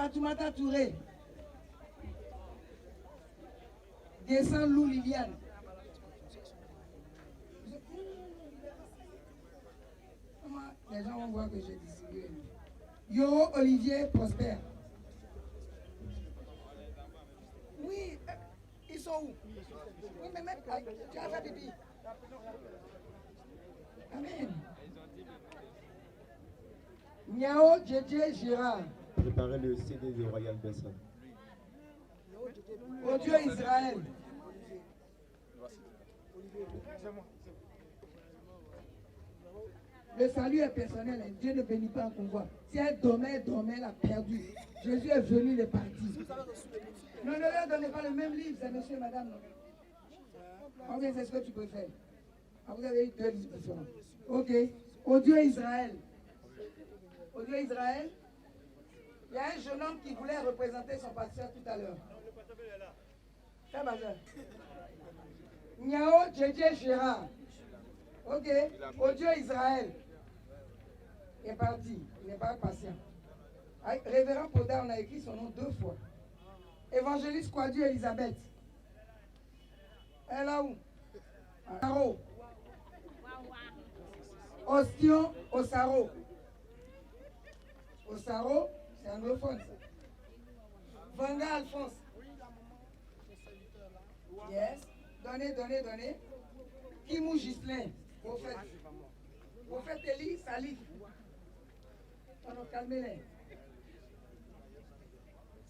Fatoumata Touré. Descends Lou Liliane. Les gens vont voir que j'ai distribué. Yoro Olivier Prosper. Oui, ils sont où? Oui, mais même, tu as fait pipi. Amen. Niao Djedje Girard. Préparez le CD de Royal Besson. Au Dieu Israël. Le salut est personnel. Dieu ne bénit pas un convoi. Si elle dormait, elle a perdu. Jésus est venu, il est parti. Non, ne leur donnez pas le même livre, c'est monsieur et madame. Ok, c'est ce que tu peux faire. Ah, vous avez eu 2 livres différents. Ok. Au Dieu Israël. Au Dieu Israël. Il y a un jeune homme qui voulait représenter son pasteur tout à l'heure. C'est ma soeur. Niao Djedje Gérard. Ok. Au Dieu Israël. Il est parti. Il n'est pas patient. Révérend Poda, on a écrit son nom 2 fois. Évangéliste Quadieu Elisabeth. Elle est là où? Osaro. Ostion Osaro. Osaro, c'est anglophone ça. Vanga Alphonse. Yes. Donnez. Kimou Gislain. Prophète Élie Salif. Non, calmez-les.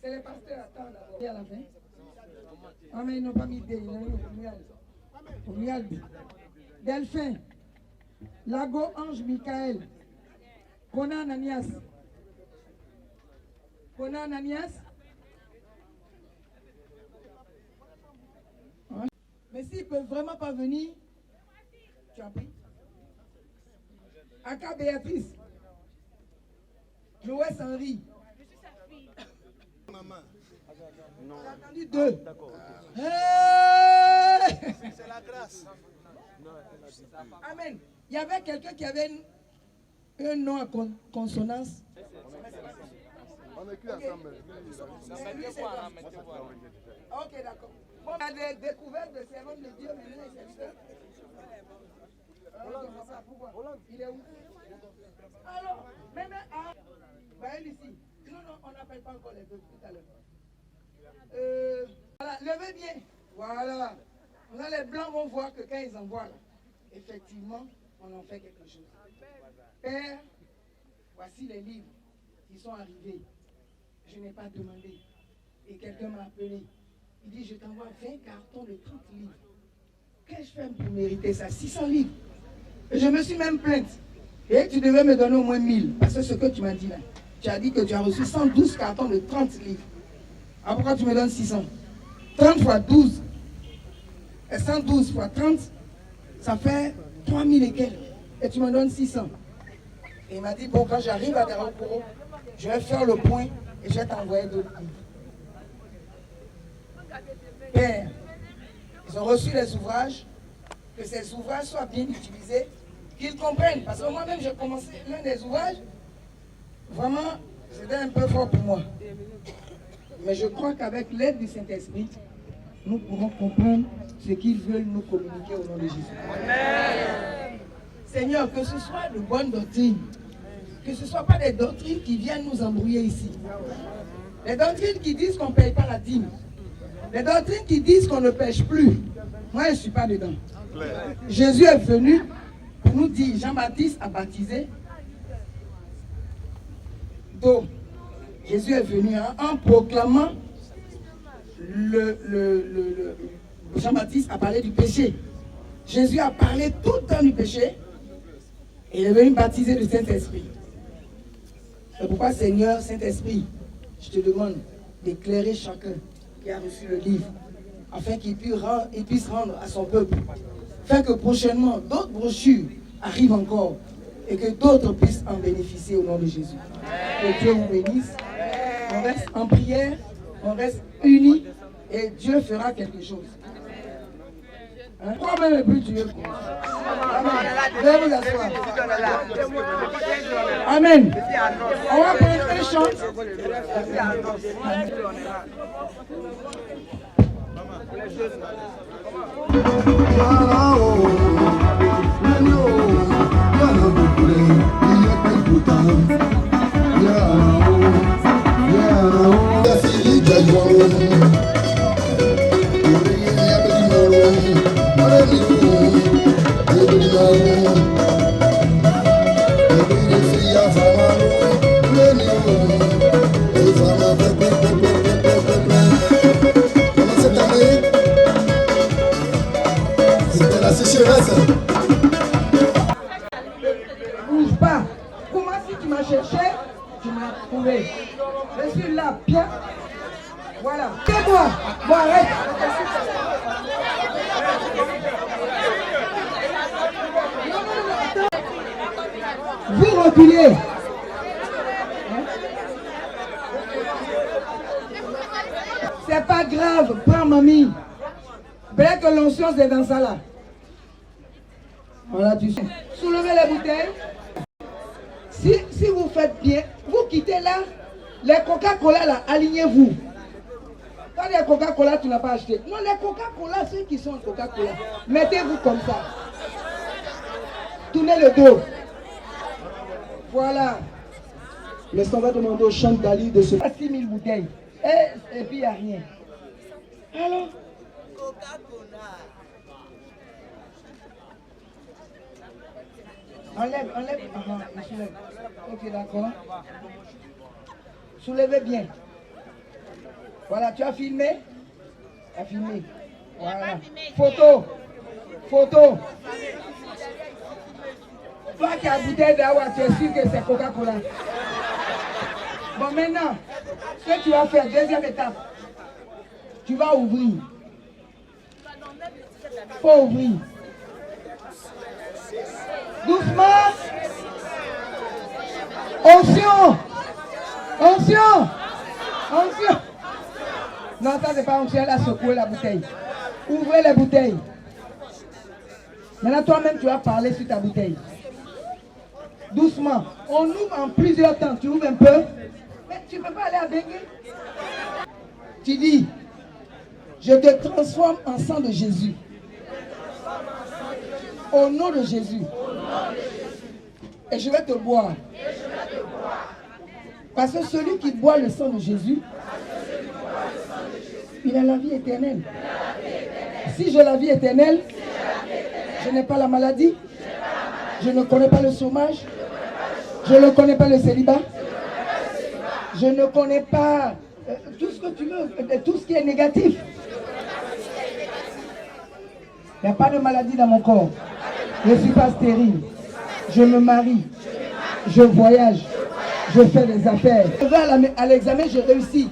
C'est les pasteurs, attends d'abord. À la fin. Ah, mais ils n'ont pas mis D. Delphin. Lago Ange Michael. Conan Ananias. Mais s'ils ne peuvent vraiment pas venir, tu as pris. Aka Béatrice. Joël Henry. Maman. J'ai entendu 2. D'accord. Hey! C'est la grâce. Amen. Il y avait quelqu'un qui avait un nom à consonance. On écrit ensemble. Ok, d'accord. Bon, il y a des découvertes de servants de Dieu maintenant. Il est où? Alors, même à Baël ici. Non, on n'appelle pas encore les deux tout à l'heure. Voilà, levez bien. Voilà. Là, les blancs vont voir que quand ils envoient là, effectivement, on en fait quelque chose. Père, voici les livres qui sont arrivés. Je n'ai pas demandé. Et quelqu'un m'a appelé. Il dit, je t'envoie 20 cartons de 30 livres. Qu'est-ce que je fais pour mériter ça? 600 livres. Et je me suis même plainte. Et tu devais me donner au moins 1000. Parce que ce que tu m'as dit là, tu as dit que tu as reçu 112 cartons de 30 livres. Alors pourquoi tu me donnes 600? 30 fois 12. Et 112 fois 30, ça fait 3000 et quelques. Et tu me donnes 600. Et il m'a dit, bon, quand j'arrive à Darakoro, je vais faire le point et je vais t'envoyer d'autres livres. Père, ils ont reçu les ouvrages, que ces ouvrages soient bien utilisés, qu'ils comprennent. Parce que moi-même, j'ai commencé l'un des ouvrages, vraiment, c'était un peu fort pour moi. Mais je crois qu'avec l'aide du Saint-Esprit, nous pourrons comprendre ce qu'ils veulent nous communiquer au nom de Jésus. Amen. Seigneur, que ce soit de bonnes doctrines, que ce ne soit pas des doctrines qui viennent nous embrouiller ici. Les doctrines qui disent qu'on ne paye pas la dîme. Les doctrines qui disent qu'on ne pêche plus. Moi, je ne suis pas dedans. Jésus est venu pour nous dire, Jean-Baptiste a baptisé d'eau. Jésus est venu en proclamant Jean-Baptiste a parlé du péché. Jésus a parlé tout le temps du péché et il est venu baptiser le Saint-Esprit. C'est pourquoi, Seigneur, Saint-Esprit, je te demande d'éclairer chacun qui a reçu le livre afin qu'il puisse rendre à son peuple. Afin que prochainement, d'autres brochures arrivent encore et que d'autres puissent en bénéficier au nom de Jésus. Que Dieu vous bénisse. On reste en prière, on reste unis et Dieu fera quelque chose. Hein? Toi-même le plus Dieu. Amen. Veuillez vous asseoir. Amen. On va prendre tu chantes. C'était la sécheresse. Bouge pas. Comment si tu m'as cherché, tu m'as trouvé. Je suis là, bien. Voilà. Tais-toi. Bon, arrête. Vous reculez. C'est pas grave, prends mamie. Peut-être que l'onction c'est dans ça là. Voilà, tu sais. Soulevez les bouteilles. Si vous faites bien, vous quittez là, les Coca-Cola là, alignez-vous. Quand les Coca-Cola, tu n'as pas acheté. Non, les Coca-Cola, ceux qui sont en Coca-Cola, mettez-vous comme ça. Tournez le dos. Voilà. Laisse on va demander au chant d'Ali de se... 6 000 bouteilles. Et puis il n'y a rien. Alors enlève. Il soulève. Ok, d'accord. Soulevez bien. Voilà, tu as filmé? Tu as filmé. Voilà. Photo. Toi qui as bouteille d'Awa, tu es sûr que c'est Coca-Cola. Bon, maintenant, ce que tu vas faire, deuxième étape, tu vas ouvrir. Faut ouvrir. Doucement. Onction. Non, ça c'est pas onction, elle a secoué la bouteille. Ouvrez les bouteilles. Maintenant, toi-même, tu vas parler sur ta bouteille. Doucement. On ouvre en plusieurs temps. Tu ouvres un peu. Mais tu ne peux pas aller à Bengue. Tu dis, je te transforme en sang de Jésus. Au nom de Jésus. Et je vais te boire. Parce que celui qui boit le sang de Jésus, il a la vie éternelle. Si j'ai la vie éternelle, je n'ai pas la maladie, je ne connais pas le chômage, je ne connais pas le célibat, je ne connais pas tout ce que tu veux, tout ce qui est négatif. Il n'y a pas de maladie dans mon corps. Je ne suis pas stérile. Je me marie. Je voyage. Je fais des affaires. Je vais à l'examen, je réussis.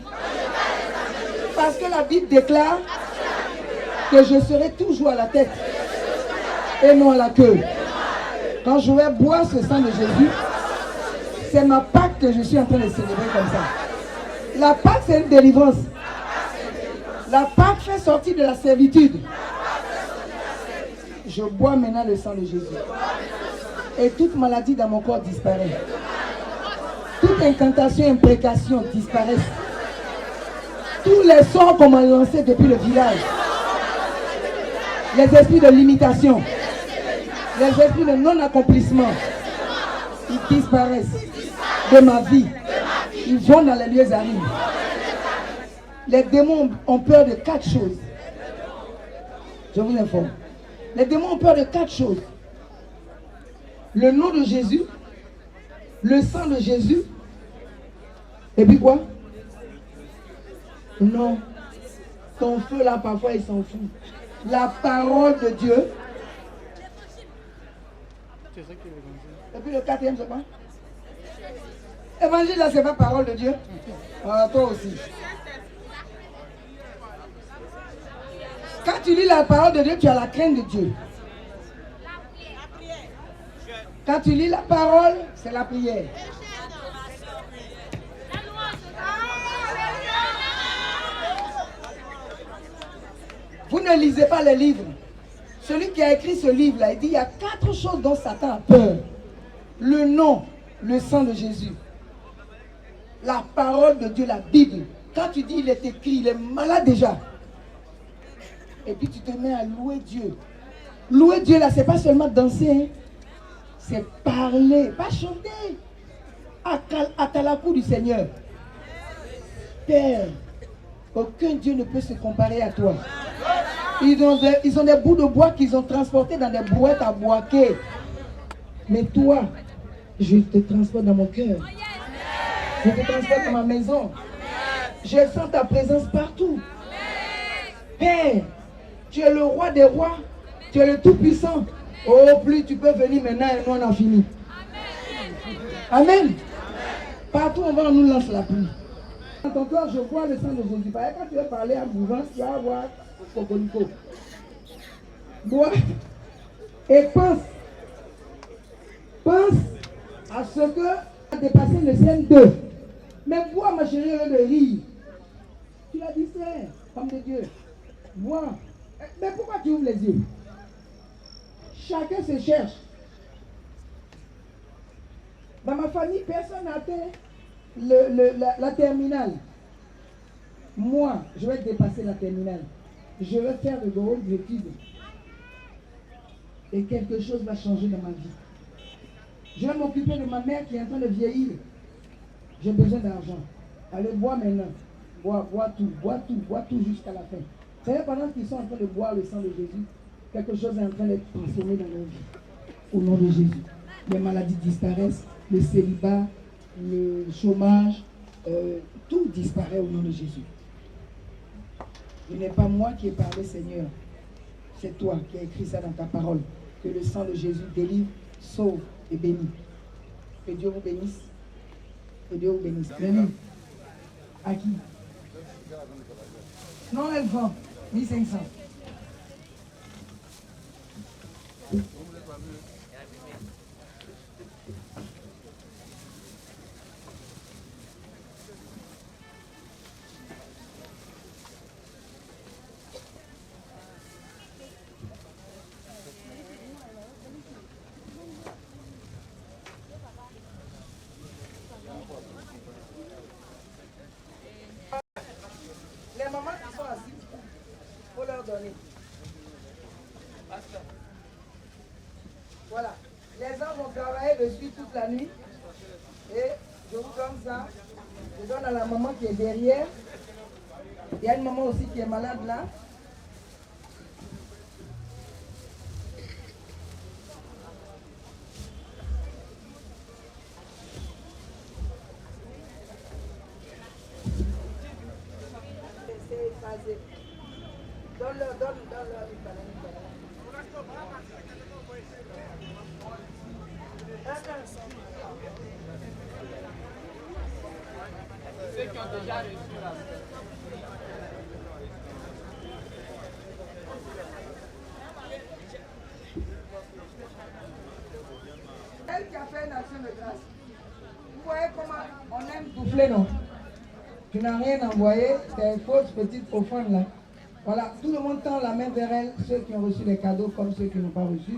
Parce que la Bible déclare que je serai toujours à la tête et non à la queue. Quand je vais boire ce sang de Jésus, c'est ma Pâque que je suis en train de célébrer comme ça. La Pâque, c'est une délivrance. La Pâque fait sortir de la servitude. Je bois maintenant le sang de Jésus. Et toute maladie dans mon corps disparaît. Toute incantation, imprécation disparaissent. Tous les sorts qu'on m'a lancés depuis le village. Les esprits de limitation. Les esprits de non-accomplissement. Ils disparaissent de ma vie. Ils vont dans les lieux arides. Les démons ont peur de 4 choses. Je vous informe. Les démons ont peur de 4 choses. Le nom de Jésus, le sang de Jésus, et puis quoi? Non. Ton feu là, parfois, il s'en fout. La parole de Dieu. Et puis le 4e, c'est quoi? Évangile là, c'est pas parole de Dieu. Ah, toi aussi. Quand tu lis la parole de Dieu, tu as la crainte de Dieu. Quand tu lis la parole, c'est la prière. Vous ne lisez pas les livres. Celui qui a écrit ce livre-là, il dit il y a 4 choses dont Satan a peur. Le nom, le sang de Jésus. La parole de Dieu, la Bible. Quand tu dis il est écrit, il est malade déjà. Et puis tu te mets à louer Dieu. Louer Dieu là, c'est pas seulement danser. Hein. C'est parler, pas chanter. À la cour du Seigneur. Père, aucun Dieu ne peut se comparer à toi. Ils ont des bouts de bois qu'ils ont transportés dans des brouettes à boaquer. Mais toi, je te transporte dans mon cœur. Je te transporte dans ma maison. Je sens ta présence partout. Père, tu es le roi des rois. Tu es le tout-puissant. Oh, plus tu peux venir maintenant et nous on a fini. Amen. Partout on va, on nous lance la pluie. Dans ton corps, je vois le sang de Jésus. Quand tu vas parler à Bouvance, tu vas avoir Cocolico. Bois et pense à ce que a dépassé le CM2. Mais bois, ma chérie, au lieu de rire. Tu l'as distrait, femme de Dieu. Bois. Mais pourquoi tu ouvres les yeux? Chacun se cherche. Dans ma famille, personne n'a atteint la terminale. Moi, je vais dépasser la terminale. Je vais faire de grandes études. Et quelque chose va changer dans ma vie. Je vais m'occuper de ma mère qui est en train de vieillir. J'ai besoin d'argent. Allez, bois maintenant. Bois tout jusqu'à la fin. Vous savez, pendant qu'ils sont en train de boire le sang de Jésus, quelque chose est en train d'être transformé dans leur vie. Au nom de Jésus. Les maladies disparaissent, le célibat, le chômage, tout disparaît au nom de Jésus. Ce n'est pas moi qui ai parlé, Seigneur. C'est toi qui as écrit ça dans ta parole. Que le sang de Jésus délivre, sauve et bénit. Que Dieu vous bénisse. Que Dieu vous bénisse. Bénis. À qui? Non, elle vend. 1500. Les mamans qui sont assises, il faut leur donner. Voilà. Les gens vont travailler dessus toute la nuit. Et je vous donne ça. Je donne à la maman qui est derrière. Il y a une maman aussi qui est malade là. Donne-leur une banane. Ceux qui ont déjà reçu la Elle qui a fait une action de grâce. Vous voyez comment on aime souffler, non? Tu n'as rien envoyé, c'est une fausse petite profonde là. Voilà, tout le monde tend la main vers elle, ceux qui ont reçu les cadeaux comme ceux qui n'ont pas reçu.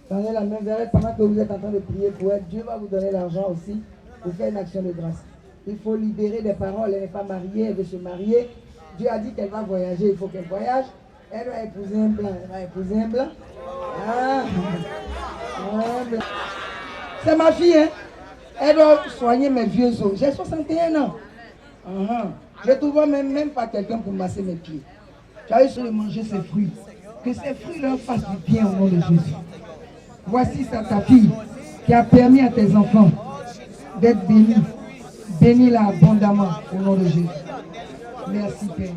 Tendez la main vers elle pendant que vous êtes en train de prier pour elle. Dieu va vous donner l'argent aussi pour faire une action de grâce. Il faut libérer des paroles, elle n'est pas mariée, elle veut se marier. Dieu a dit qu'elle va voyager, il faut qu'elle voyage. Elle va épouser un blanc, elle va épouser un blanc. Ah, un blanc. C'est ma fille, hein. Elle doit soigner mes vieux os. J'ai 61 ans. Je ne trouve même pas quelqu'un pour masser mes pieds. Tu as eu sur de manger ces fruits. Que ces fruits leur fassent du bien au nom de Jésus. Voici ça, ta fille qui a permis à tes enfants d'être bénis. Bénis-la abondamment au nom de Jésus. Merci Père.